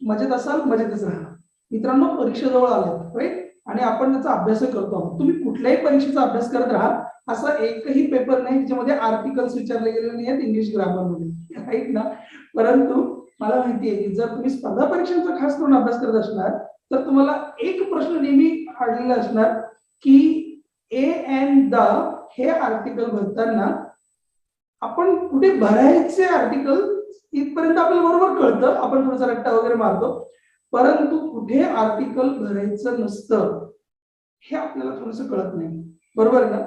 मजेत असाल, मजेतच राहा. मित्रांनो, परीक्षा जवळ आल्या, राईट, आणि आपण त्याचा अभ्यास करतो आहोत. तुम्ही कुठल्याही परीक्षेचा अभ्यास करत राहा, असा एकही पेपर नाही ज्याच्यामध्ये आर्टिकल्स विचारले गेले नाही आहेत इंग्लिश ग्रामरमध्ये, राईट ना. परंतु मला माहिती आहे की जर तुम्ही स्पर्धा परीक्षांचा खास करून अभ्यास करत असणार तर तुम्हाला एक प्रश्न नेहमी आढळलेला असणार की ए एंड द हे आर्टिकल भरताना आपण कुठे भरायचे आर्टिकल इथपर्यंत आपल्याला बरोबर कळतं, आपण थोडासा रट्टा वगैरे मारतो, परंतु कुठे आर्टिकल भरायचं नसतं हे आपल्याला थोडंसं कळत नाही, बरोबर ना.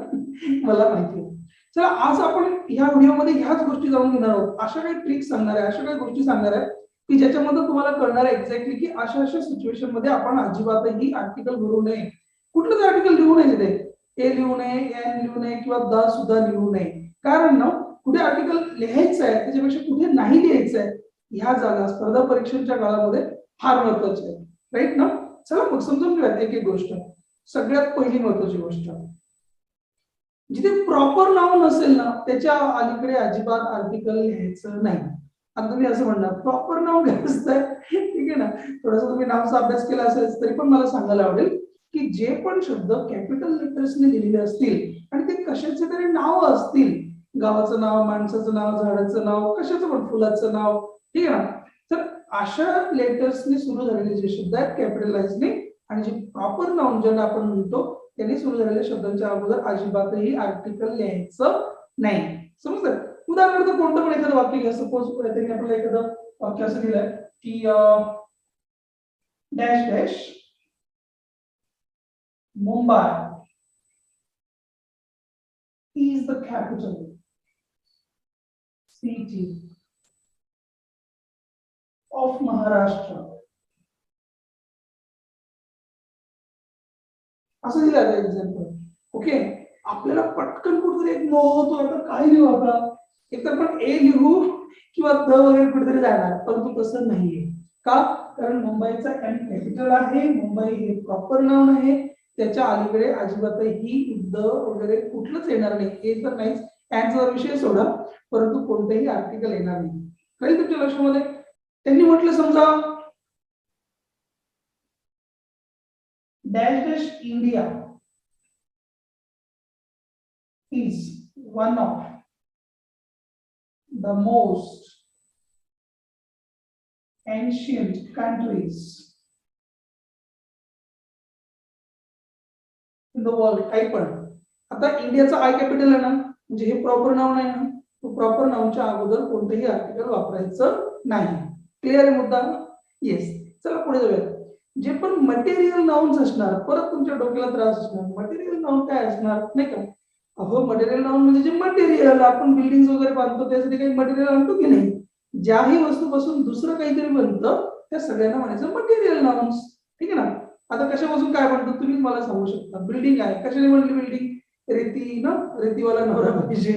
मला माहिती आहे. चला, आज आपण ह्या व्हिडिओमध्ये ह्याच गोष्टी जाणून घेणार आहोत. अशा काही ट्रिक्स सांगणार आहे, अशा काही गोष्टी सांगणार आहे की ज्याच्यामध्ये तुम्हाला कळणार आहे एक्झॅक्टली की अशा अशा सिच्युएशन मध्ये आपण अजिबातही आर्टिकल भरू नये. कुठलंच आर्टिकल लिहू नये, तिथे ए लिहू नये, एन लिहू नये किंवा द सुद्धा लिहू नये. कारण ना कुठे आर्टिकल लिहायचं आहे त्याच्यापेक्षा कुठे नाही लिहायचं आहे ह्या जागा स्पर्धा परीक्षेच्या काळामध्ये फार महत्वाच्या आहेत, राईट ना. चला मग समजून घेऊयात एक एक गोष्ट. सगळ्यात पहिली महत्वाची गोष्ट, जिथे प्रॉपर नाव नसेल ना त्याच्या अलीकडे अजिबात आर्टिकल लिहायचं नाही. आता तुम्ही असं म्हणणार प्रॉपर नाव काय असतं, ठीक आहे ना. थोडासा तुम्ही नावाचा अभ्यास केला असेल तरी पण मला सांगायला आवडेल की जे पण शब्द कॅपिटल लेटर्सने लिहिलेले असतील आणि ते कशाचे तरी नाव असतील, गावाचं नाव, माणसाचं नाव, झाडाचं नाव, कशाचं पण, फुलाचं नाव, ठीक आहे ना, तर अशा लेटर्सने सुरू झालेले जे शब्द आहेत कॅपिटलाइजने आणि जे प्रॉपर नाउन ज्यांना आपण म्हणतो त्यांनी सुरू झालेल्या शब्दांच्या अगोदर अजिबातही आर्टिकल लिहायचं नाही. समजलं. उदाहरणार्थ कोणतं पण एखादं वाक्य घ्या. सपोज त्यांनी आपल्याला एखादं वाक्य असं दिलंय की dash dash Mumbai is the capital city of Maharashtra. असं दिलं आहे एक्झाम्पल. ओके, आपल्याला पटकन कुठेतरी एक मोह होतो, आता काय लिहू आता, एकतर पण ए लिहू किंवा द वगैरे कुठेतरी जाणार, परंतु तसं नाहीये. का? कारण मुंबईचा एम कॅपिटल आहे, मुंबई हे प्रॉपर नाउन आहे, त्याच्या अलीकडे अजिबातही द वगैरे कुठलंच येणार नाही. हे तर नाहीच, त्यांचा विषय सोडा, परंतु कोणतेही आर्टिकल येणार नाही. काही तुमच्या लक्षामध्ये त्यांनी म्हटलं समजा dash dash India is one of the most ancient countries in the world. काही पण आता इंडियाचा आय कॅपिटल आहे ना, म्हणजे हे प्रॉपर नाउन आहे ना, तो प्रॉपर नाउनच्या अगोदर कोणतेही आर्टिकल वापरायचं नाही. क्लिअर आहे मुद्दा? येस. चला पुढे जाऊया. जे पण मटेरियल नाउन्स असणार, परत तुमच्या डोक्याला त्रास असणार, मटेरियल नाउन काय असणार नाही का. अहो, मटेरियल नाउन म्हणजे जे मटेरियल आपण बिल्डिंग वगैरे बांधतो त्यासाठी काही मटेरियल आणतो की नाही, ज्याही वस्तूपासून दुसरं काहीतरी बनतं त्या सगळ्यांना म्हणायचं मटेरियल नाउन्स, ठीक आहे ना. आता कशापासून काय बनतं तुम्ही मला सांगू शकता. बिल्डिंग आहे, कशाने बनली बिल्डिंग? रेती ना, रेतीवाला नवरा पाहिजे,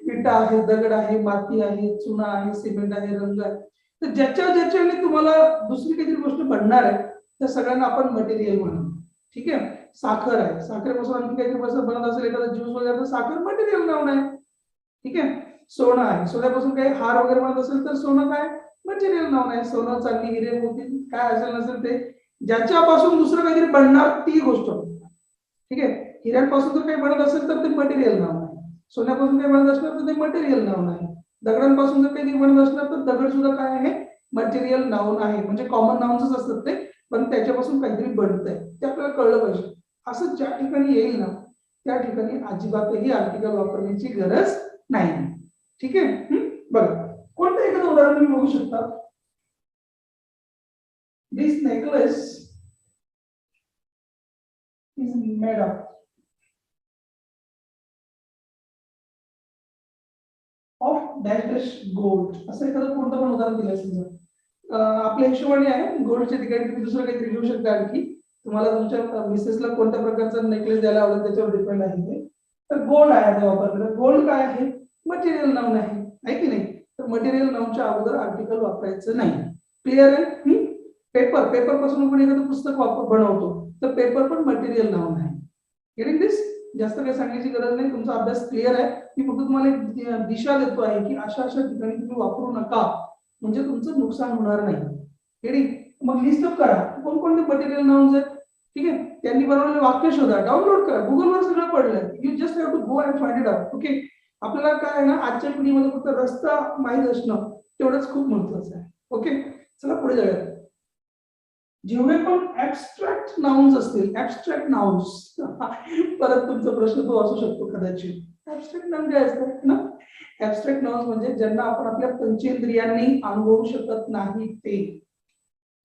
विटा आहे, दगड आहे, माती आहे, चुना आहे, सिमेंट आहे, रंग आहे. तर ज्याच्याने तुम्हाला दुसरी काहीतरी गोष्ट बनणार आहे त्या सगळ्यांना आपण मटेरियल म्हणू, ठीक आहे. साखर आहे, साखरेपासून आणखी काहीतरी बनत असेल एखादा ज्यूस वगैरे तर साखर मटेरियल नाउन आहे, ठीक आहे. सोनं आहे, सोन्यापासून काही हार वगैरे बनत असेल तर सोनं काय? मटेरियल नाउन आहे. सोनं, चांदी, हिरे, मोती काय असेल नसेल ते ज्याच्यापासून दुसरं काहीतरी बनणार ती गोष्ट, ठीक आहे. हिऱ्यांपासून जर काही बनत असेल तर ते मटेरियल नाउन आहे. सोन्यापासून काही बनत असणार तर ते मटेरियल नाउन आहे. दगडांपासून जर काही बनत असणार तर दगड सुद्धा काय आहे? मटेरियल नाउन आहे. म्हणजे कॉमन नाउन्सच असतात ते, पण त्याच्यापासून काहीतरी बनतंय ते आपल्याला कळलं पाहिजे. असं ज्या ठिकाणी येईल ना त्या ठिकाणी अजिबातही आर्टिकल वापरण्याची गरज नाही, ठीक आहे. बघा, कोणतं एखादं उदाहरण तुम्ही बघू शकता. This necklace is made of dash dash gold. असं एखादं कोणतं पण उदाहरण दिलं समजा, आपल्या हिशोबाने आहे, गोल्डच्या ठिकाणी तुम्ही दुसरं काहीतरी घेऊ शकता. आणखी तुम्हाला तुमच्या मिसेसला कोणत्या प्रकारचा नेकलेस द्यायला आवडेल त्याच्यावर डिपेंड आहे ते. तर गोल्ड आहे आता वापरलेलं. गोल्ड काय आहे? मटेरियल नाउन आहे की नाही. तर मटेरियल नाउनच्या अगोदर आर्टिकल वापरायचं नाही. क्लिअर आहे? पेपर, पेपर पासून आपण एखादं पुस्तक बनवतो तर पेपर पण मटेरियल नाउन आहे. गेटिंग दिस? जास्त काही सांगण्याची गरज नाही, तुमचा अभ्यास क्लिअर आहे. मी फक्त तुम्हाला एक दिशा देतो आहे की अशा अशा ठिकाणी तुम्ही वापरू नका, म्हणजे तुमचं नुकसान होणार नाही. मग लिस्टअप करा कोणकोणते मटेरियल नाउन्स आहेत, ठीक आहे, त्यांनी बनवलेले वाक्य शोधा, डाउनलोड करा, गुगलवर सगळं पडलंय, you just have to go and find it out. Okay, आपल्याला काय आहे ना, आजच्या पिढीमध्ये फक्त रस्ता माहीत असणं तेवढंच खूप महत्वाचं आहे. ओके, चला पुढे जाऊया. जेवढे पण ऍबस्ट्रॅक्ट नाउन्स असतील, ऍबस्ट्रॅक्ट नाउन्स परत तुमचा प्रश्न तो असू शकतो कदाचित, ऍबस्ट्रॅक्ट नाउन काय असतात ना, ऍबस्ट्रॅक्ट नाउन्स म्हणजे ज्यांना आपण आपल्या पंचेंद्रियांनी अनुभवू शकत नाही ते.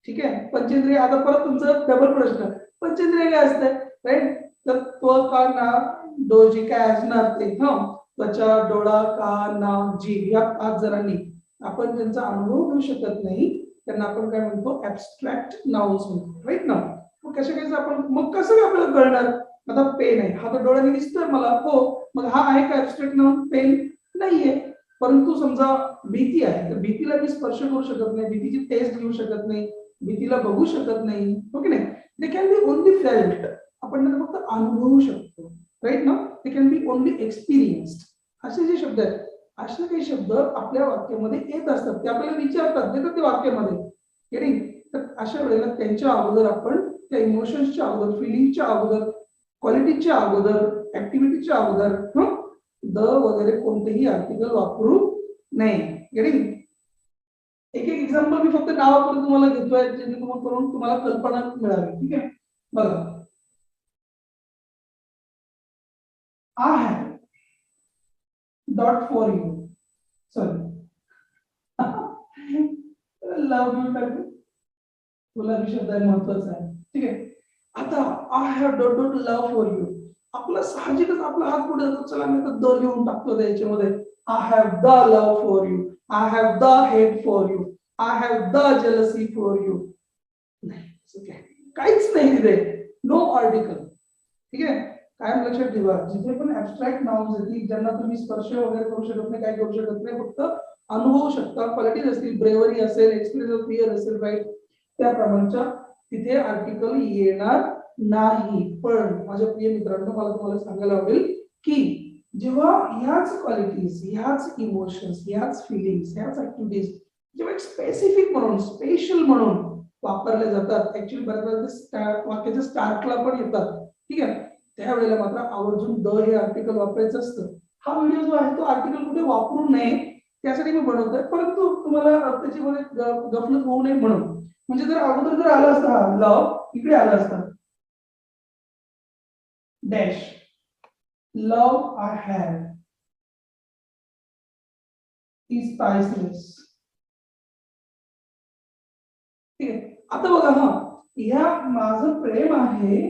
ठीक आहे, पंचेंद्रिय, आता परत तुमचं डबल प्रश्न, पंचेंद्रिय काय असतं, राईट, तर त्व का ना डो जी काय असणार ते, त्वचा, डोळा, कान, नाक, जीभ, या 5 जणांनी आपण त्यांचा अनुभव घेऊ शकत नाही, त्यांना आपण काय म्हणतो, ऍबस्ट्रॅक्ट नाउन्स म्हणतो, राईट ना. मग कशा कायचं आपण, मग कसं काय आपल्याला कळणार, आता पेन आहे, हा तर डोळ्याने दिसतोय मला, हो, मग हा आहे का ऍबस्ट्रॅक्ट नाउन, पेन नाहीये. परंतु समजा भीती आहे, तर भीतीला मी स्पर्श करू शकत नाही, भीतीची टेस्ट घेऊ शकत नाही, भीतीला बघू शकत नाही, हो की नाही, they can be only felt, आपण त्यांना फक्त अनुभवू शकतो, राईट ना, they can be only experienced. असे जे शब्द आहेत, असे काही शब्द आपल्या वाक्यामध्ये येत असतात, ते आपल्याला विचारतात, देतात ते वाक्यामध्ये, तर अशा वेळेला त्यांच्या अगोदर आपण त्या इमोशन्सच्या अगोदर, फिलिंगच्या अगोदर, क्वालिटीच्या अगोदर, ऍक्टिव्हिटीच्या अगोदर द वगैरे कोणतेही आर्टिकल वापरू नये. गेटिंग, एक एक एक्झाम्पल मी फक्त नावाकडून तुम्हाला घेतोय, जेणेकरून तुम्हाला कल्पना मिळावी. ठीक आहे, बघा, I have dot for you, sorry, love you टाकू, तुला ही शब्द महत्वाचा आहे. ठीक आहे, आता I have dot dot love for you, आपला साहजिकच आपला हात पुढे जातो, चला मी आता द लिहून टाकतो त्याच्यामध्ये, I have the love for you, I have the hate for you, I have the jealousy for you. नाही, काहीच नाही तिथे, नो आर्टिकल. ठीक आहे, काय लक्षात ठेवा, जिथे पण ऍबस्ट्रॅक्ट नाउन्स येतील, ज्यांना तुम्ही स्पर्श वगैरे करू शकत नाही, काय करू शकत नाही, फक्त अनुभवू शकता, क्वालिटीज असतील, ब्रेवरी असेल, एक्सपिरियन्स ऑफ फिअर असेल, राईट, त्या प्रमाणच्या तिथे आर्टिकल येणार नाही. पण माझ्या प्रिय मित्रांनो, मला तुम्हाला सांगायला आवडेल की जेव्हा ह्याच क्वालिटीज, ह्याच इमोशन्स, ह्याच फिलिंग्स, ह्याच ऍक्टिव्हिटीज जेव्हा एक स्पेसिफिक म्हणून, स्पेशल म्हणून वापरले जातात, ऍक्च्युअली बऱ्याच वाक्याच्या स्टार्टला पण येतात, ठीक आहे, त्यावेळेला मात्र आवर्जून द हे आर्टिकल वापरायचं असतं. हा व्हिडिओ जो आहे तो आर्टिकल कुठे वापरू नये त्यासाठी मी बनवतोय, परंतु तुम्हाला त्याच्यामध्ये गफलत होऊ नये म्हणून, म्हणजे जर अगोदर जर आला असता लव, इकडे आला असता dash, love I have is priceless. ठीक आहे, आता बघा, ह्या माझं प्रेम आहे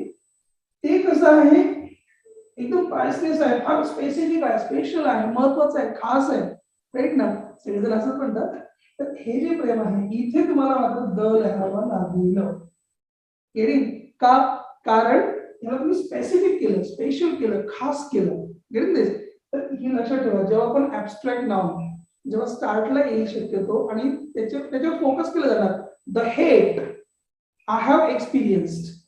ते कसं आहे, एकदम प्राइसलेस आहे, फार स्पेसिफिक आहे, स्पेशल आहे, महत्वाचं आहे, खास आहे, राईट ना, सगळेजण असंच म्हणतात. तर हे जे प्रेम आहे, इथे तुम्हाला मात्र द लिहावं लागेल. का, कारण याला तुम्ही स्पेसिफिक केलं, स्पेशल केलं, खास केलं. तर ही लक्षात ठेवा, जेव्हा आपण ऍबस्ट्रॅक्ट नाउन जेव्हा स्टार्टला येईल शक्यतो आणि त्याच्यावर फोकस केलं जाणार, the hate I have experienced,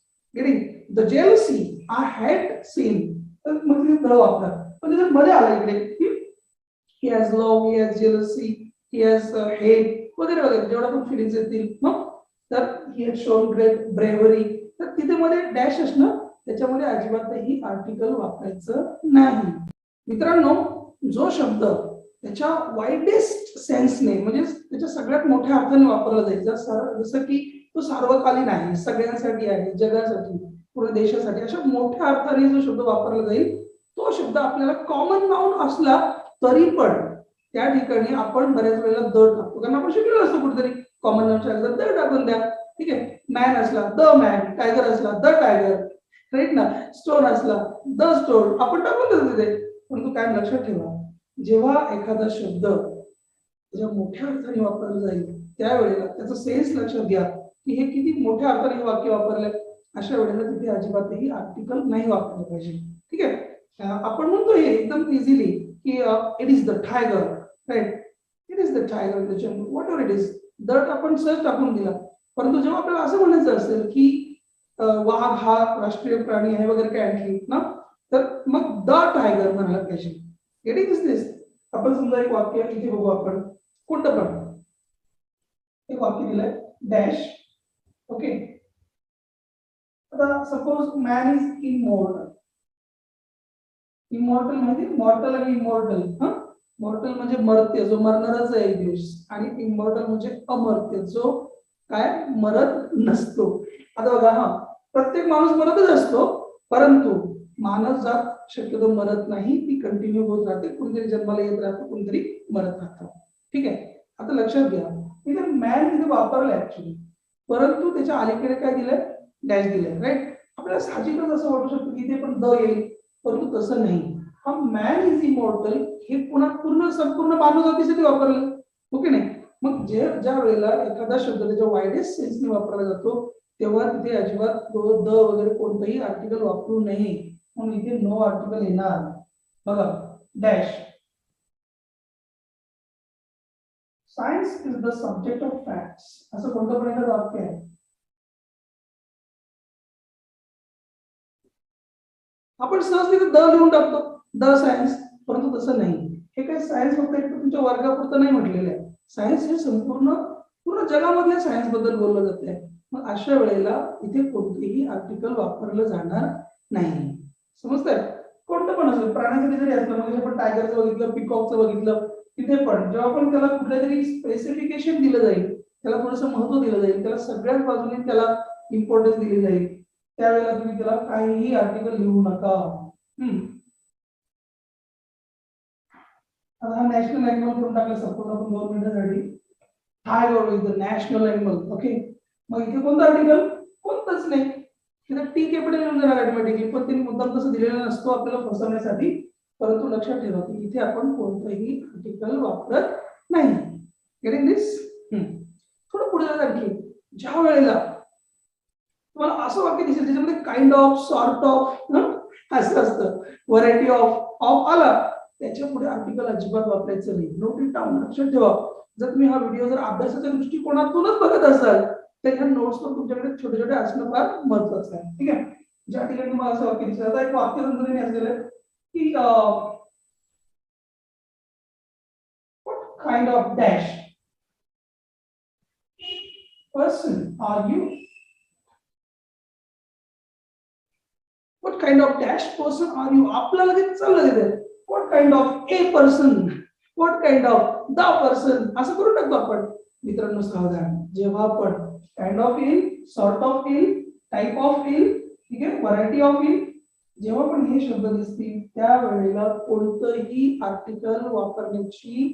the jealousy I had seen, तर मग द वापरा. पण जर मध्ये आला इकडे he has love, he has jealousy, he has hate वगैरे वगैरे जेवढा पण फिलिंग्स येतील, तर he has shown great bravery, तर तिथे मध्ये डॅश असणं, त्याच्यामध्ये अजिबातही आर्टिकल वापरायचं नाही. मित्रांनो, जो शब्द त्याच्या वाईडेस्ट सेन्सने, म्हणजे त्याच्या सगळ्यात मोठ्या अर्थाने वापरला जाईल, जसं की तो सार्वकालीन आहे, सगळ्यांसाठी आहे, जगासाठी, पूर्ण देशासाठी, अशा मोठ्या अर्थाने जो शब्द वापरला जाईल, तो शब्द आपल्याला कॉमन नाउन असला तरी पण त्या ठिकाणी आपण बऱ्याच वेळेला द टाकतो, कारण आपण शिकलेलो असतो कुठेतरी कॉमन नाउनच्या अगोदर द टाकून द्या. ठीक आहे, मॅन असला द मॅन, टायगर असला द टायगर, राईट ना, स्टोन असला द स्टोन, आपण टाकून देतो तिथे. परंतु काय लक्षात ठेवा, जेव्हा एखादा शब्द त्याच्या मोठ्या अर्थाने वापरला जाईल त्यावेळेला त्याचा सेन्स लक्षात घ्या की हे किती मोठ्या अर्थाने हे वाक्य वापरलंय, अशा वेळेला तिथे अजिबातही आर्टिकल नाही वापरलं पाहिजे. ठीक आहे, आपण म्हणतो हे एकदम इझिली की it is the tiger, right, it is the tiger in the jungle, whatever it is, the आपण सहज टाकून दिला. परंतु जेव्हा आपल्याला असं म्हणायचं असेल की वाघ हा राष्ट्रीय प्राणी आहे वगैरे काय आणखी ना, तर मग द टायगर म्हणायला पाहिजे. गेटिंग दिस, आपण समजा एक वाक्य इथे बघू, आपण कोणतं पण एक वाक्य दिलंय, डॅश ओके. आता suppose man is immortal. Immortal म्हणजे मॉर्टल आणि इमॉर्टल. मॉर्टल म्हणजे मर्त्य, जो मरणारच आहे एक दिवस, आणि इमॉर्टल म्हणजे अमर्त्य, जो काय मरत नसतो. आता बघा, प्रत्येक माणूस मरतच असतो, परंतु मानव जात शक्यतो मरत नाही, ती कंटिन्यू होत राहते. कोणतरी जन्माला येत राहतं, कोणतरी मरत राहतं. ठीक आहे. आता लक्षात घ्या, इथे मॅन इथे वापरलं ऍक्च्युली, परंतु त्याच्या अलीकडे काय दिलंय, डॅश दिलंय. राईट. आपल्याला साहजिकच असं वाटू शकतं की इथे पण द येईल, परंतु तसं नाही. हा मॅन इज इमॉर्टल हे पुन्हा पूर्ण संपूर्ण मानवजातीसाठी वापरलं. ओके नाही. मग ज्या वेळेला एखादा शब्द त्याच्या वायडेस्ट सेन्सने वापरला जातो, तेव्हा तिथे अजिबात द वगैरे कोणतंही आर्टिकल वापरू नये. म्हणून इथे नो आर्टिकल येणार. बघा, dash. Science is the subject of facts, असं कोणतं पण एखादं वाक्य आहे. आपण सहज तिथे द लिहून टाकतो, द सायन्स, परंतु तसं नाही. हे काय सायन्स फक्त एक तुमच्या वर्गापुरतं नाही म्हटलेलं आहे. सायन्स हे पूर्ण जगामधल्या सायन्स बद्दल बोललं जात आहे. मग अशा वेळेला इथे कोणतेही आर्टिकल वापरलं जाणार नाही. समजतंय? कोणतं पण असेल, प्राण्यासाठी जरी असलं, म्हणजे आपण टायगरचं बघितलं, पिकॉकचं बघितलं, तिथे पण जेव्हा पण त्याला कुठल्या तरी स्पेसिफिकेशन दिलं जाईल, त्याला थोडंसं महत्व दिलं जाईल, त्याला सगळ्याच बाजूने त्याला इम्पॉर्टन्स दिली जाईल, त्यावेळेला तुम्ही त्याला काहीही आर्टिकल लिहू नका. आता हा नॅशनल अॅनिमल करून टाकला सपोज आपण 2 मिनिटांसाठी. Tiger is the national animal. Okay. मग इथे कोणतं आर्टिकल, कोणतंच नाही. तिथे टी कॅपिटल येऊन जाणार ऑटोमॅटिकली, पण त्यांनी मुद्दाम तसं दिलेला नसतो आपल्याला फसवण्यासाठी. परंतु लक्षात ठेवा की इथे आपण कोणतंही आर्टिकल वापरत नाही. गेटिंग दिस? थोडं पुढे जात आणखी, ज्या वेळेला तुम्हाला असं वाक्य दिसेल त्याच्यामध्ये काइंड ऑफ, सॉर्ट ऑफ असं असतं, व्हरायटी ऑफ आला, त्याच्या पुढे आर्टिकल अजिबात वापरायचं नाही. Note it down. लक्षात ठेवा, जर तुम्ही हा व्हिडिओ जर अभ्यासाच्या दृष्टिकोनातूनच बघत असाल तर ह्या नोट्स पण तुमच्याकडे छोटे छोटे असणं फार महत्वाचं आहे. ठीक आहे. ज्या ठिकाणी तुम्हाला असं वाक्य दिसेल, आता एक वाक्य तंत्रज्ञान असलेलं आहे की kind of dash person are you. What kind of dash person are you? आपल्याला लगेच चाललं तिथे. What kind of a person? What kind of the person? असं करून टाकतो आपण. मित्रांनो सावधान, जेव्हा आपण काइंड ऑफ येईल, सॉर्ट ऑफ येईल, टाइप ऑफ येईल, ठीक आहे, व्हरायटी ऑफ येईल, जेव्हा पण हे शब्द दिसतील त्यावेळेला कोणतंही आर्टिकल वापरण्याची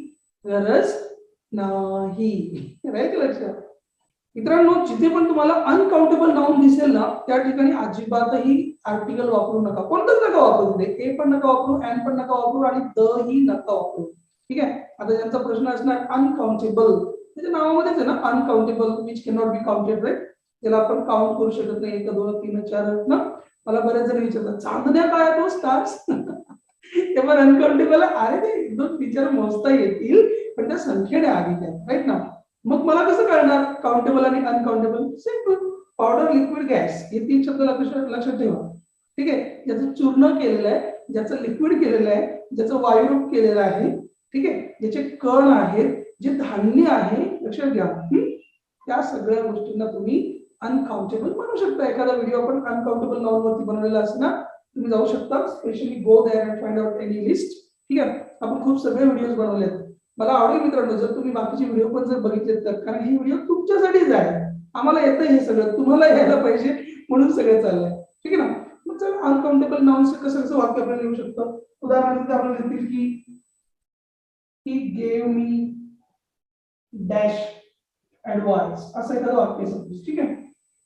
गरज नाही. राईट. लक्षात. मित्रांनो, जिथे पण तुम्हाला अनकाउंटेबल नाउन दिसेल ना, त्या ठिकाणी अजिबातही आर्टिकल वापरू नका. कोणतंच नका वापरू. तिथे ए पण नका वापरू, एन पण नका वापरू, आणि द ही नका वापरू. ठीक आहे. आता ज्यांचा प्रश्न असणार अनकाउंटेबल, त्याच्या नावामध्येच आहे ना uncountable, which can not be counted. Right. त्याला आपण काउंट करू शकत नाही. 1 2 3 4 ना. मला बरेच जण विचारतात चांदण्या काय तो स्टार्स, ते पण अनकाउंटेबल. अरे ते 1-2 फीचर मोजता येतील, पण त्या संख्येने आधी काय. राईट ना. मग मला कसं कळणार काउंटेबल आणि uncountable? Simple. Powder, liquid, gas हे 3 शब्द लक्षात ठेवा. ठीक आहे. ज्याचं चूर्ण केलेलं आहे, ज्याचं लिक्विड केलेलं आहे, ज्याचं वायुरूप केलेलं आहे, ठीक आहे, ज्याचे कण आहेत, जे धान्य आहे, लक्षात घ्या, त्या सगळ्या गोष्टींना तुम्ही अनकाउंटेबल म्हणू शकता. एखादा व्हिडिओ आपण अनकाउंटेबल नाउन वरती बनवलेला असेल ना, तुम्ही जाऊ शकता, specially go there and find out any list. ठीक आहे. आपण खूप सगळे व्हिडिओज बनवलेत. मला आवडेल मित्रांनो जर तुम्ही बाकीचे व्हिडिओ पण जर बघितलेत तर, कारण हे व्हिडिओ तुमच्यासाठीच आहे. आम्हाला येतं हे सगळं, तुम्हाला यायला पाहिजे म्हणून सगळं चाललंय. ठीक आहे ना. मग चल अनकाउंटेबल नाउन्स कसं कसं वाक्य आपण लिहू शकतो. उदाहरणार्थ आपण लिहितील की he gave me dash advice, असं एखादं वाक्य सपोज. ठीक आहे.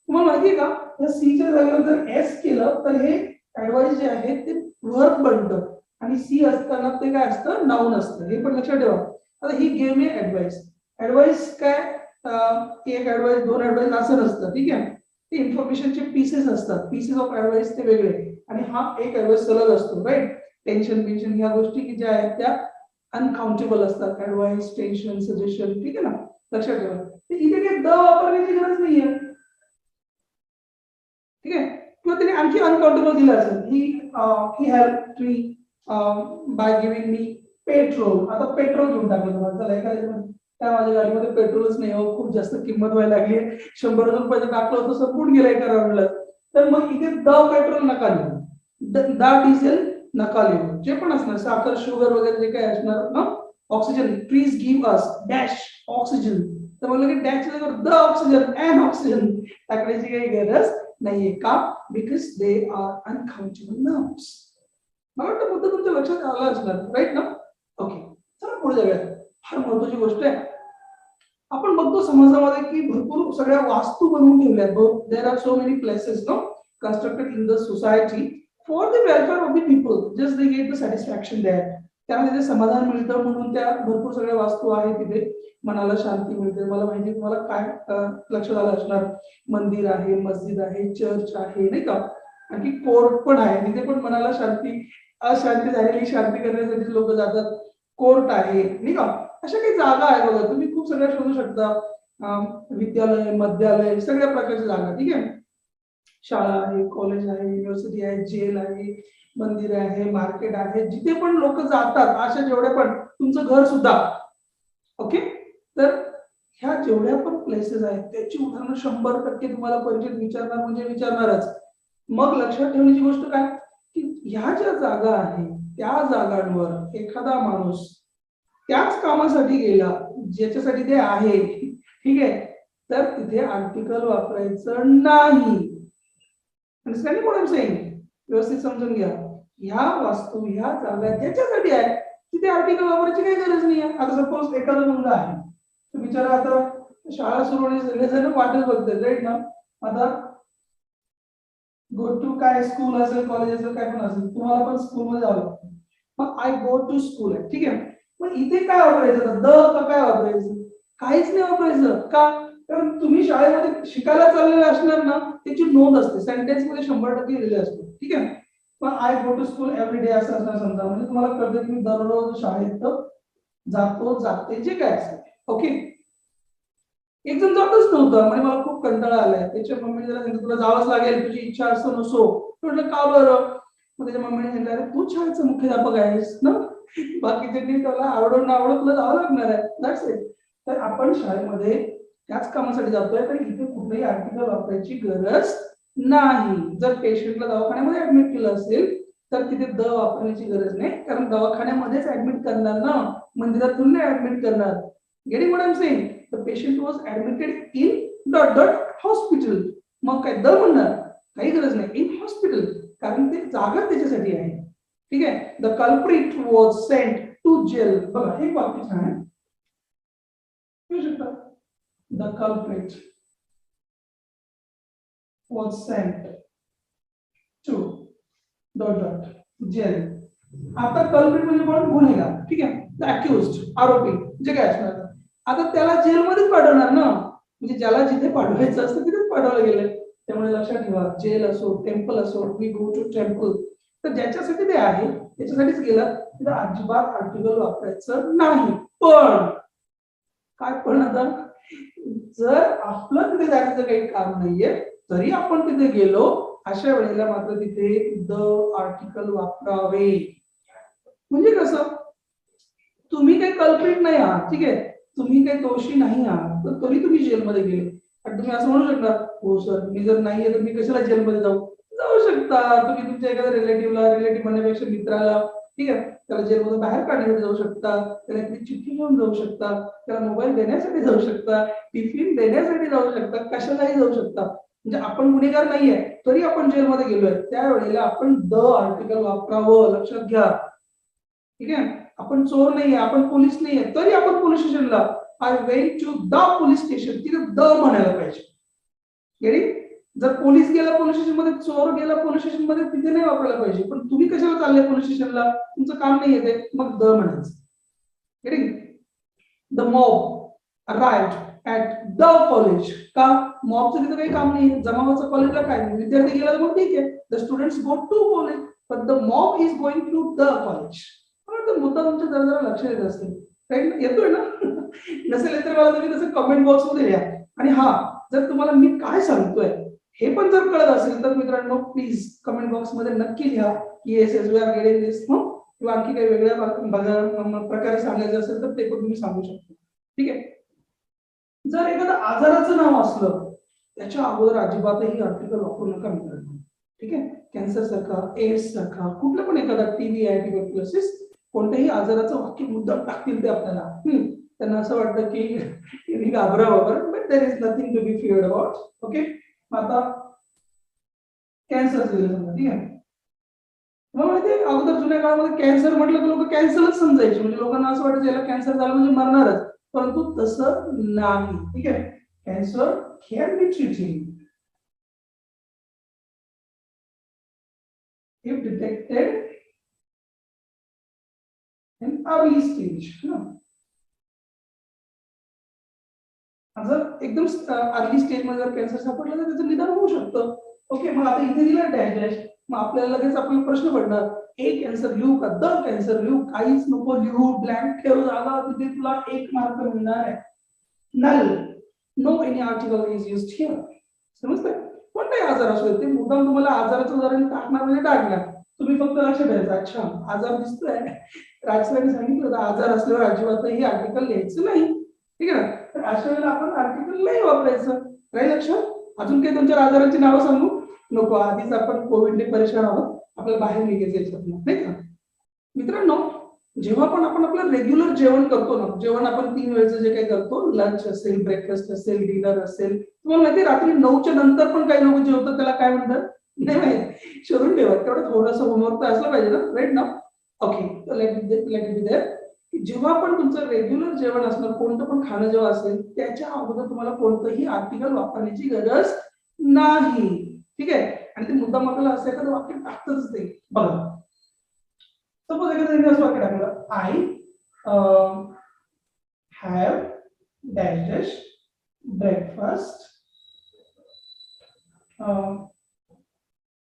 तुम्हाला माहिती आहे का, या सी च्या जागेवर जर एस केलं तर हे ऍडवाइस जे आहे ते वर्ब बनतं, आणि सी असताना ते काय असतं, नाउन असतं. हे पण लक्षात ठेवा. आता ही गेम आहे ऍडवाइस. ऍडवाइस काय, एक ऍडवाइस, 2 ऍडवाइस असं नसतं. ठीक आहे. ते इन्फॉर्मेशनचे पीसेस असतात. पीसेस ऑफ ऍडवाइस ते वेगळे, आणि हा एक ऍडवाइस सलग असतो. राईट. टेन्शन पेन्शन ह्या गोष्टी की ज्या आहेत त्या अनकाउंटेबल असतात. Advice, tension, suggestion. ठीक आहे ना. लक्षात ठेवा. इथे काही द वापरण्याची गरज नाहीये. ठीक आहे. किंवा त्याने आणखी अनकाउंटेबल दिलं असेल, he help me by giving me petrol. आता पेट्रोल घेऊन टाकलं तुम्हाला. चला एखाद्या काय माझ्या गाडीमध्ये पेट्रोलच नाही हो, खूप जास्त किंमत व्हायला लागली आहे, 100 रुपयाचं टाकलं होतं संपून गेलं एका राऊंडला. तर मग इथे द पेट्रोल नका लिहू, द डिझेल नका लिहू, जे पण असणार साखर शुगर वगैरे जे काही असणार ना, oxygen please give us dash oxygen, तर म्हणलं की dash the oxygen and oxygen टाकण्याची काही गरज नाहीये. का? Because they are uncountable numbers. मला वाटतं मुद्दा तुमच्या लक्षात आला असणार, राईट ना? ओके, चला पुढे जाऊया. फार महत्वाची गोष्ट आहे. आपण बघतो समाजामध्ये की भरपूर सगळ्या वास्तू बनवून ठेवल्यात. There are so many places no constructed in the society for the welfare of the people, just they get the satisfaction there. त्यामुळे तिथे समाधान मिळतं म्हणून त्या भरपूर सगळ्या वास्तू आहेत तिथे, मनाला शांती मिळते. मला माहिती तुम्हाला काय लक्षात आलं असणार, मंदिर आहे, मस्जिद आहे, चर्च आहे, नाही का, आणखी कोर्ट पण आहे, तिथे पण मनाला शांती, अशांती झालेली शांती करण्यासाठी लोक जातात. कोर्ट आहे, नाही का, अशा काही जागा आहे बघा, तुम्ही खूप सगळ्या शोधू शकता. विद्यालय, मध्यालय, सगळ्या प्रकारच्या जागा, ठीक आहे. शाळा आहे, कॉलेज आहे, युनिव्हर्सिटी आहे, जेल आहे, मंदिर आहे, मार्केट आहे, जिथे पण लोक जातात, अशा जेवढ्या पण, तुमचं घर सुद्धा. ओके, तर ह्या जेवढ्या पण प्लेसेस आहेत त्याची उदाहरणं 100% तुम्हाला परीक्षेत विचारणार म्हणजे विचारणारच. मग लक्षात ठेवण्याची गोष्ट काय की ह्या ज्या जागा आहेत त्या जागांवर एखादा माणूस त्याच कामासाठी गेला ज्याच्यासाठी ते आहे, ठीक आहे, तर तिथे आर्टिकल वापरायचं नाही. Understanding what I am saying? व्यवस्थित समजून घ्या. ह्या वास्तू, ह्या जागा ज्याच्यासाठी आहे तिथे आर्टिकल वापरायची काही गरज नाही आहे. आता सपोज एखादा मुलगा आहे, तो बिचारा आता शाळा सुरू होण्याची सगळेजण वाटच बघतात, राईट ना. आता गो टू काय स्कूल असेल, कॉलेज असेल, काय पण असेल, तुम्हाला पण स्कूलमध्ये जावं लागतं. मग आय गो टू स्कूल आहे, ठीक आहे. पण इथे काय वापरायचं, द का काय वापरायचं? काहीच नाही वापरायचं. का? कारण तुम्ही शाळेमध्ये शिकायला चाललेले असणार ना, त्याची नोंद असते, सेंटेन्स मध्ये 100% लिहिलेले असते, ठीक आहे. पण I go to school every day असं असणार समजा, म्हणजे तुम्हाला कळतं की मी दररोज शाळेत जातो, जाते, जे काय असेल. ओके, एक जण जातच नव्हतं, म्हणजे मला खूप कंटाळा आलाय. त्याच्या मम्मीने जरा सांगितलं तुला जावंच लागेल, तुझी इच्छा असो नसो. म्हटलं का बरं? मग त्याच्या मम्मीने सांगितलं अरे तू शाळेचा मुख्याध्यापक आहेस ना, बाकीच्यांनी त्याला आवडून आवडत तुला जावं लागणार आहे, दॅट्स इट. तर आपण शाळेमध्ये त्याच कामासाठी जातोय, तर इथे कुठेही आर्टिकल वापरायची गरज नाही. जर पेशंटला दवाखान्यामध्ये ऍडमिट केलं असेल तर तिथे द वापरण्याची गरज नाही, कारण दवाखान्यामध्येच ऍडमिट करणार ना, मंदिरातून नाही ऍडमिट करणार. Getting what I am saying? The patient was admitted in dot dot hospital. मग काय द म्हणणार? काही गरज नाही, इन हॉस्पिटल, कारण ते जागा त्याच्यासाठी आहे, ठीक आहे. The culprit was sent to jail. बघा हे वाक्य छान आहे, the culprit was sent to dot dot jail. आता कल्प्रिट म्हणजे कोण? गुन्हेगार, ठीक आहे. द अक्युज्ड, आरोपी, जे काय असणार. आता त्याला जेलमध्येच पाठवणार ना, म्हणजे ज्याला जिथे पाठवायचं असतं तिथेच पाठवलं गेलं. त्यामुळे लक्षात ठेवा, जेल असो, टेम्पल असो, वी गो टू टेम्पल, तर ज्याच्यासाठी ते आहे त्याच्यासाठीच गेलं, तिथं अजिबात आर्टिकल वापरायचं नाही. पण काय, पण आता जर आपलं तिथे जायचं काही काम नाहीये तरी आपण तिथे गेलो, अशा वेळेला मात्र तिथे द आर्टिकल वापरावे. म्हणजे कसं, तुम्ही काही कल्प्रिट नाही आहात, ठीक आहे, तुम्ही काही दोषी नाही आहात, तर तरी तुम्ही जेलमध्ये गेले. आणि तुम्ही असं म्हणू शकता हो सर मी जर नाहीये तर मी कशाला जेलमध्ये जाऊ शकता. तुम्ही तुमच्या एखाद्या रिलेटिव्ह म्हणण्यापेक्षा मित्राला, ठीक आहे, त्याला जेलमधून बाहेर काढण्यासाठी जाऊ शकता, त्याला एक चिठ्ठी घेऊन जाऊ शकता, त्याला मोबाईल देण्यासाठी जाऊ शकता, टिफिन देण्यासाठी जाऊ शकता, कशालाही जाऊ शकता. म्हणजे आपण गुन्हेगार नाहीये तरी आपण जेलमध्ये गेलोय, त्यावेळेला आपण द आर्टिकल वापरावं, लक्षात घ्या, ठीक आहे. आपण चोर नाहीये, आपण पोलीस नाहीये, तरी आपण पोलीस स्टेशनला I went to the police station, तिथे द म्हणायला पाहिजे. जर पोलीस गेला पोलीस स्टेशन मध्ये, चोर गेला पोलीस स्टेशन मध्ये, तिथे नाही वापरायला पाहिजे. पण तुम्ही कशाला चालले पोलीस स्टेशनला, तुमचं काम नाही येते, मग द म्हणायचं. The mob arrived at the college. का? मॉबचं तिथे काही काम नाही, जमावाचं कॉलेजला काय, विद्यार्थी गेला तर मग ठीक आहे, the students go to college, but the mob is going to the college. मुद्दा तुमच्या जरा लक्ष येत असेल, येतोय ना? नसेल तर मला तुम्ही तसं कमेंट बॉक्स मध्ये लिहा. आणि हा, जर तुम्हाला मी काय सांगतोय हे पण जर कळत असेल तर मित्रांनो प्लीज कमेंट बॉक्स मध्ये नक्की लिहा की yes yes we are getting this, किंवा आणखी काही वेगळ्या प्रकारे सांगायचं असेल तर ते पण तुम्ही सांगू शकता. ठीक आहे. जर एखादं आजाराचं नाव असलं त्याच्या अगोदर अजिबातही आर्टिकल वापरू नका मित्रांनो. ठीक आहे. कॅन्सर सारखा, एड्स सारखा, कुठलं पण एखादा टीबी आहे, ट्युबरक्युलोसिस, कोणत्याही आजाराचं वाक्य मुद्दाम टाकतील ते आपल्याला. त्यांना असं वाटतं की तुम्ही घाबरावं, but there is nothing to be feared about. Okay. आता कॅन्सर समजा. ठीक आहे. तुम्हाला माहिती आहे अगोदर जुन्या काळामध्ये कॅन्सर म्हटलं तर लोक कॅन्सरच समजायचे, म्हणजे लोकांना असं वाटायचं याला कॅन्सर झालं म्हणजे मरणारच, परंतु तसं नाही. ठीक आहे. Cancer can be treated if detected in early stage. जर एकदम अर्ली स्टेज मध्ये जर कॅन्सर सापडलं तर त्याचं निदान होऊ शकतं. ओके. मग आता इथे दिलं डॅश डॅश, मग आपल्याला लगेच आपल्याला प्रश्न पडणार, ए कॅन्सर लिहू का, द कॅन्सर लिहू, काहीच नको लिहू, ब्लँक ठेव जागा, तिथे तुला 1 मार्क मिळणार आहे. Null, no any article is used here. समजतंय? कोणताही आजार असो, ते मुद्दाम तुम्हाला आजाराचं उदाहरण टाकणार म्हणजे टाकणार, तुम्ही फक्त लक्ष द्यायचं, अच्छा आजार दिसतोय, राजसरांनी सांगितलं होतं आजार असल्यावर अजिबातही आर्टिकल लिहायचं नाही. ठीक आहे ना. तर अशा वेळेला आपण आर्टिकल नाही वापरायचं. राहील लक्षात? अजून काही तुमच्या आजारांची नावं सांगू नको, आधीच आपण कोविडने परेशान आहोत, आपल्याला बाहेर निघायचं याच्यातनं, नाही का मित्रांनो. जेव्हा पण आपण आपलं रेग्युलर जेवण करतो ना, जेवण आपण 3 वेळेचं जे काही करतो, लंच असेल, ब्रेकफास्ट असेल, डिनर असेल, तुम्हाला माहिती रात्री 9च्या नंतर पण काही लोक जेवतात, त्याला काय म्हणतात नाही माहिती, शोधून ठेवा. तेवढं थोडंसं होमवर्क तर असलं पाहिजे ना, राईट ना. ओके. Let me there. जेव्हा पण तुमचं रेग्युलर जेवण असणार, कोणतं पण खाणं जेव्हा असेल, त्याच्या अगोदर तुम्हाला कोणतंही आर्टिकल वापरण्याची गरज नाही. ठीक आहे. आणि ते मुद्दाम आपल्याला असं एखादं वाक्य टाकतच नाही. बघा, सपोज एखादं असं वाक्य टाकलं, I have dash dash breakfast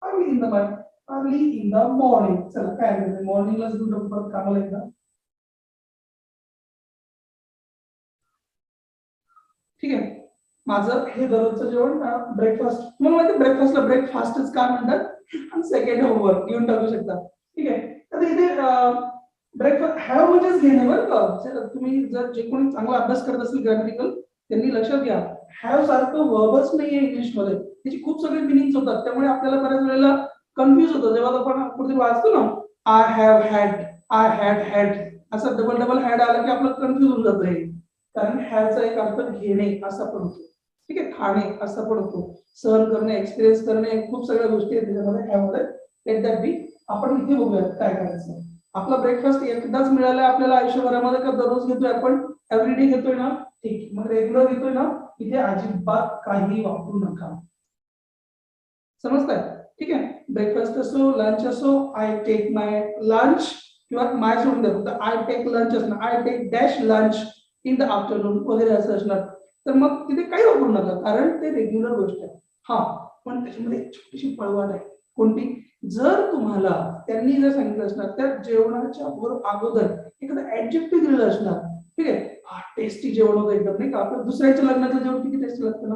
early in the morning. चला काय मॉर्निंगला सुद्धा परत कामाला येतात. ठीक आहे. माझं हे दररोजचं जेवण ब्रेकफास्ट. तुम्हाला माहिती ब्रेकफास्टला ब्रेकफास्टच का म्हणतात, आणि सेकंड होमवर्क घेऊन टाकू शकता. ठीक आहे. तर इथे ब्रेकफास्ट हॅव म्हणजेच घेणे बरं का. तुम्ही जर जे कोणी चांगला अभ्यास करत असेल ग्रॅमॅटिकल, त्यांनी लक्षात घ्या, हॅव सारखं वर्बच नाहीये इंग्लिश मध्ये, त्याची खूप सगळे मिनिंग्स होतात. त्यामुळे आपल्याला बऱ्याच वेळेला कन्फ्युज होतं जेव्हा आपण कुठे वाचतो ना, I have had, I had had, असं डबल डबल हॅड आलं की आपलं कन्फ्युज होऊन जातं हे. कारण हॅवचा एक अर्थ घेणे असा पण होतो. ठीक आहे. खाणे असा पण होतो, सहन करणे, एक्सपिरियन्स करणे, खूप सगळ्या गोष्टी आहेत त्याच्यामध्ये हॅवमध्ये. लेट दॅट बी. आपण इथे बघूया काय करायचं. आपला ब्रेकफास्ट एकदाच मिळालाय आपल्याला आयुष्यभरामध्ये, का दररोज घेतोय आपण, एव्हरीडे घेतोय ना, ठीक. मग रेग्युलर घेतोय ना, इथे अजिबात काही वापरू नका. समजताय? ठीक आहे. ब्रेकफास्ट असो, लंच असो, आय टेक माय लंच, किंवा माय सोडून द्या, आय टेक लंच असणार, I take dash lunch in the afternoon वगैरे असं असणार. तर मग तिथे काही वापरू नका, कारण ते रेग्युलर गोष्ट आहे. हा, पण त्याच्यामध्ये एक छोटीशी पळवाट आहे. कोणती? जर तुम्हाला त्यांनी जर सांगितलं असणार त्या जेवणाच्या अगोदर एखादं ऍडजेक्टिव्ह दिलेलं असणार, ठीक आहे, टेस्टी जेवण होतं एकदम, नाही का, आपलं दुसऱ्याच्या लग्नाचं जेवण किती टेस्टी लागतं ना,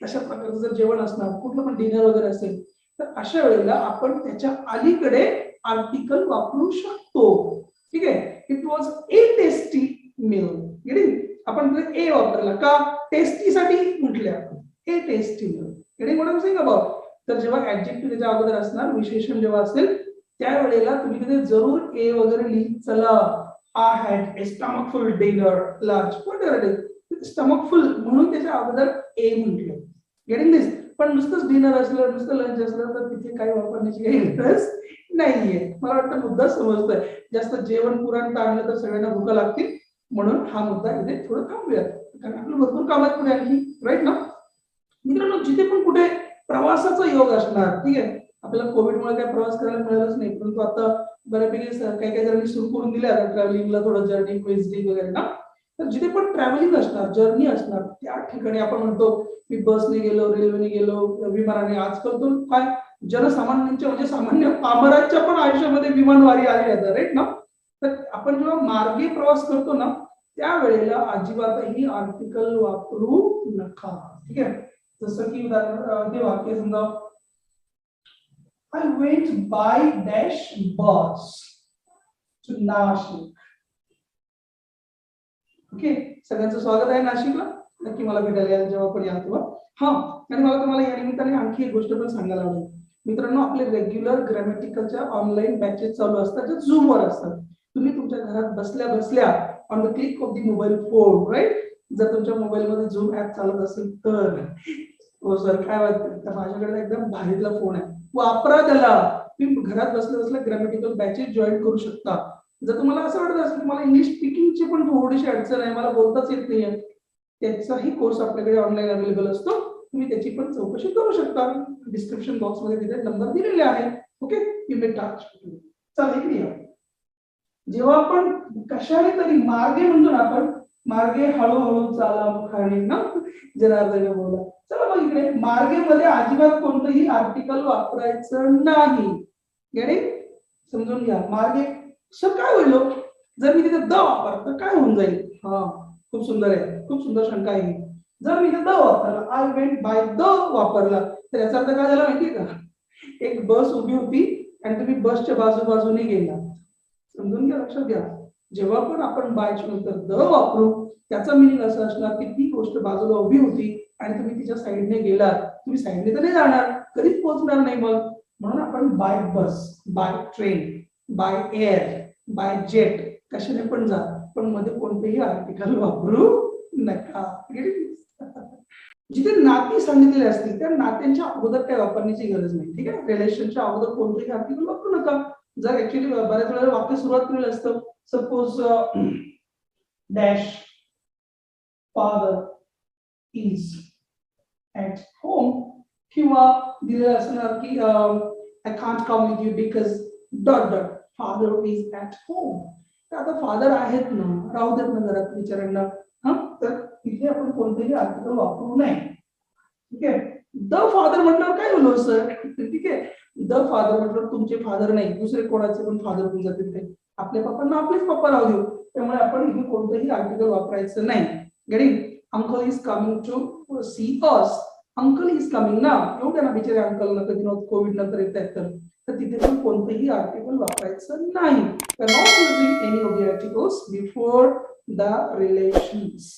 तशा प्रकारचं जर जेवण असणार, कुठलं पण डिनर वगैरे असेल, तर अशा वेळेला आपण त्याच्या अलीकडे आर्टिकल वापरू शकतो. ठीक आहे. It was a tasty meal. Getting? आपण ए वापरला का, टेस्टीसाठी म्हटले आपण, a tasty meal. Getting what I am saying about? तर जेव्हा ऍडजेक्टिव्ह त्याच्या अगोदर असणार, विशेषण जेव्हा असेल, त्यावेळेला तुम्ही तिथे जरूर ए वगैरे लिहित चला. I had A stomach full dinner, lunch, whatever it is, stomach फुल म्हणून त्याच्या अगोदर ए म्हटलं. गेटिंग दिस? पण नुसतंच डिनर असलं, नुसतं लंच असलं, तर तिथे काही वापरण्याची काही गरज नाहीये. मला वाटतं मुद्दा समजतोय. जास्त जेवण पुरण टाळलं तर सगळ्यांना भूक लागतील, म्हणून हा मुद्दा इथे थोडं थांबूया, कारण आपलं भरपूर काम आहेत पुढे आणखी, राईट ना. मित्रांनो, जिथे पण कुठे प्रवासाचा योग असणार, ठीक आहे, आपल्याला कोविडमुळे काही प्रवास करायला मिळालंच नाही, परंतु आता बऱ्यापैकी काही काही जणांनी सुरू करून दिले आता ट्रॅव्हलिंगला, थोडं जर्नी क्विझिंग वगैरे ना. तर जिथे पण ट्रॅव्हलिंग असणार, जर्नी असणार, त्या ठिकाणी आपण म्हणतो मी बसने गेलो, रेल्वेने गेलो, विमानाने. आजकाल तो काय जनसामान्यांच्या म्हणजे सामान्य पामरांच्या पण आयुष्यामध्ये विमानवारी आली आहे, राईट ना. तर आपण जेव्हा मार्गी प्रवास करतो ना, त्यावेळेला अजिबातही आर्टिकल वापरू नका. ठीक आहे. जसं की उदाहरण ते वाक्य समजा, I went by dash bus to Nashik. Okay, सगळ्यांचं स्वागत आहे नाशिकला. नक्की मला भेटायला याल जेव्हा पण याल तेव्हा. हा, आणि मला तुम्हाला या निमित्ताने आणखी एक गोष्ट पण सांगायला आवडेल. मित्रांनो, आपले रेग्युलर ग्रॅमॅटिकलच्या ऑनलाईन बॅचेस चालू असतात, जे झूमवर असतात. तुम्ही तुमच्या घरात बसल्या बसल्या on the click of the mobile phone, right, जर तुमच्या मोबाईलमध्ये झूम ऍप चालत असेल तर हो सर काय वाटतं, तर माझ्याकडे एकदम भारीतला फोन आहे, वापरा त्याला. तुम्ही घरात बसल्या बसल्या ग्रॅमॅटिकल बॅचेस जॉईन करू शकता. जर तुम्हाला असं वाटत असेल की मला इंग्लिश स्पीकिंगची पण थोडीशी अडचण आहे, मला बोलताच येत नाहीये, त्याचाही कोर्स आपल्याकडे ऑनलाईन अवेलेबल असतो. तुम्ही त्याची पण चौकशी करू शकता. डिस्क्रिप्शन बॉक्स मध्ये तिथे नंबर दिलेले आहे. Okay, you may touch. चला इकडे या. जेव्हा आपण कशाने तरी मार्गे म्हणतो ना, आपण मार्गे हळूहळू चाला मुखाने ना, जनार्दन बोला. चला मग इकडे मार्गे मध्ये अजिबात कोणतंही आर्टिकल वापरायचं नाही. गेटिंग? समजून घ्या. मार्गे सर काय होईल जर मी तिथे द वापरतो तर काय होऊन जाईल? हा, खूप सुंदर आहे, खूप सुंदर शंका आहे. जर मी तिथे द वापरला, आय वेंट बाय द वापरला, तर याचा अर्थ काय झाला माहितीये का? एक बस उभी होती आणि तुम्ही बसच्या बाजूबाजूने गेला. समजून घ्या, लक्षात घ्या. जेव्हा पण आपण बायच्या नंतर द वापरू, त्याचा मिनिंग असं असणार की ती गोष्ट बाजूला उभी होती आणि तुम्ही तिच्या साईडने गेलात. तुम्ही साईडने तर नाही जाणार, कधीच पोहोचणार नाही. मग म्हणून आपण by bus, by train, by air, by jet कशाने पण जा, पण मध्ये कोणतेही आर्टिकल वापरू नका. जिथे नाती सांगितलेले असतील त्या नात्यांच्या अगोदर काय वापरण्याची गरज नाही. ठीक आहे, रिलेशनच्या अगोदर कोणतेही आर्टिकल वापरू नका. जर ऍक्च्युली बऱ्याच वेळेला वाक्य सुरुवात केलेलं असतं, suppose dash father is at home, किंवा दिलेलं असणार की I can't come with you because dot dot father is at home. तर आता फादर आहेत ना, राहू देत ना घरात बिचाऱ्यांना. हा, तर तिथे आपण कोणतेही आर्टिकल वापरू नये. ठीक आहे, द फादर म्हटल्यावर काय बोलू सर? ठीक आहे, द फादर म्हटलं तुमचे फादर नाही, दुसरे कोणाचे पण फादर होऊन जातील. ते आपल्या पप्पांना आपलेच पप्पा राहू देऊ. त्यामुळे आपण इथे कोणतंही आर्टिकल वापरायचं नाही. Getting? Uncle is coming to see us. Uncle is coming ना, येऊ द्या ना बिचारे अंकल ना, कधी कोविड नंतर येत आहेत तर तिथे पण कोणतंही आर्टिकल वापरायचं नाही. Not using any of the articles before the relations.